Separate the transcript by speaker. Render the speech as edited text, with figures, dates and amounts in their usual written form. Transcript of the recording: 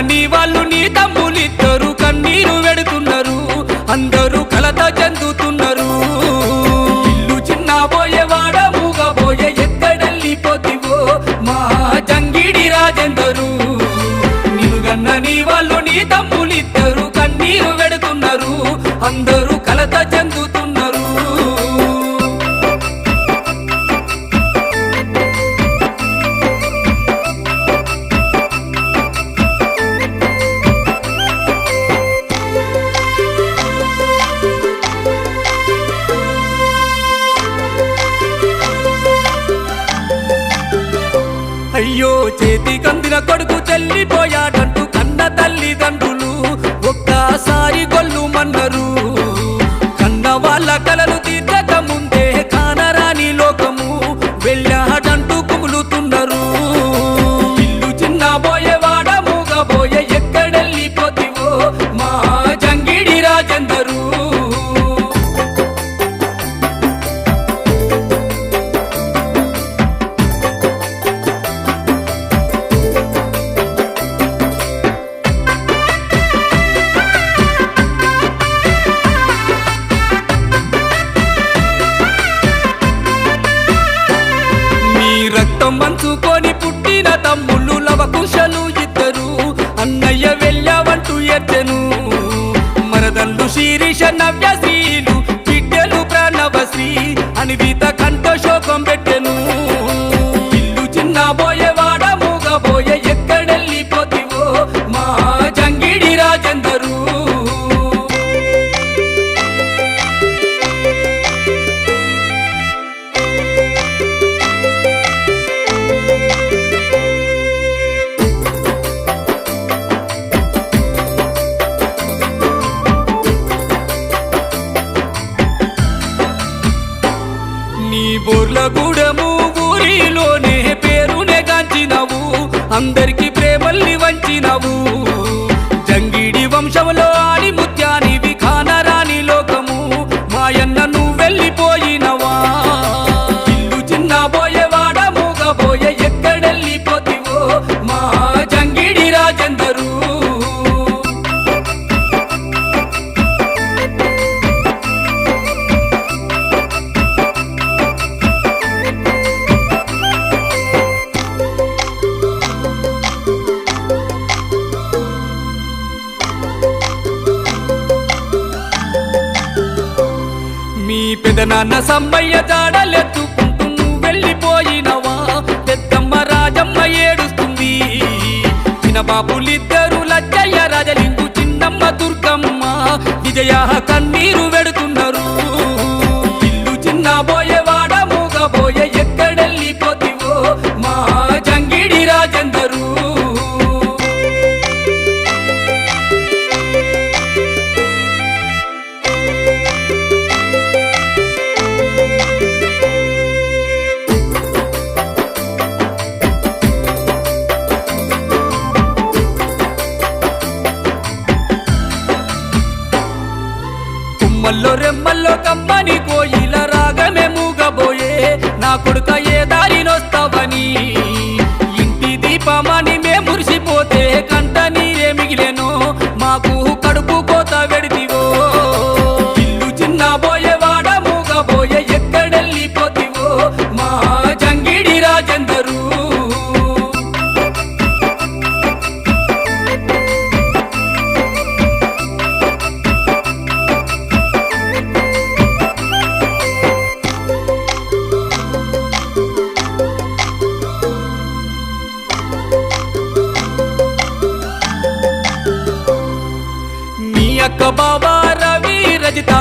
Speaker 1: నీ వాళ్ళు నీ తమ్ములిద్దరు కన్నీరు వెడుతున్నారు, అందరూ కలత చెందుతున్నారు. ఇల్లు చిన్నబోయే వాడ మూగబోయే ఎక్కడెళ్ళిపోతివో మా జంగిడి రాజేందరు. నిలుగన్న నీ వాళ్ళు నీ తమ్ములిద్దరు కన్నీరు వెడుతున్నారు, అందరూ కలత చెందుతున్నారు. అయ్యో చేతి కందిన కొడుకు చెల్లిపోయాడంటూ కన్న తల్లిదండ్రులు ఒక్కసారి గొల్లు మన్నరు. కన్న వాళ్ళ కలలు తీర్చక ముందే కానరాని లోకము వెళ్ళాడంటూ కుములుతున్నారు. ఇల్లు చిన్నబోయే వాడ మూగబోయే ఎక్కడెళ్ళిపోతివో మా జంగిడి రాజేందరు. రక్తం మంచుకొని పుట్టిన తమ్ముళ్ళు లవకుశలు ఇద్దరు అన్నయ్య వెళ్ళావంటూ ఎత్తెను. మరదళ్ళు శీరీష నవ్యశ్రీలు బిడ్డలు ప్రణవశ్రీ అనివిత కంఠ శోకం పెట్టెను. ఇల్లు చిన్నబోయే వాడ మూగబోయే ఎక్కడెళ్ళిపోతివో మా జంగిడి రాజేందరు. నీ బోర్ల గూడెము ఊరిలోనే పేరునే గాంచినవు, అందరికి ప్రేమల్ని వంచినవు. జంగిడి వంశంలో ఆడి ముత్యానివి కానరాని లోకము మాయన్న నువ్వు వెళ్ళిపోయినవా. ఇల్లు చిన్నబోయే వాడ మూగబోయే ఎక్కడెళ్ళిపోతివో మా జంగిడి రాజేందరు. మీ పెదనాన్న సమ్మయ్య జాడలెత్తుకుంటూ నువ్వు వెళ్ళిపోయినవా. పెద్దమ్మ రాజమ్మ ఏడుస్తుంది, చిన్నబాబులిద్దరు లచ్చయ్య రాజలింగు చిన్నమ్మ దుర్గమ్మ విజయ కన్నీరు వెడుతున్నారు. ఇల్లు చిన్నబోయే వాడ మూగబోయే ఎక్కడెళ్ళిపోతివో మా జంగిడి రాజేందరు. కొమ్మల్లో రెమ్మల్లో కమ్మని కోయిల రాగమే మూగబోయే నా కొడుక ఏ దారినొస్తావని. ఇంటి దీపమని మే మురిసిపోతే కంట నీరే మిగిలేనో మాకు కడుపు కోత వెడితివో. ఇల్లు చిన్నబోయే వాడ మూగబోయే ఎక్కడెళ్ళిపోతివో మా జంగిడి రాజేందరు. అక్క బాబా రవి రజిత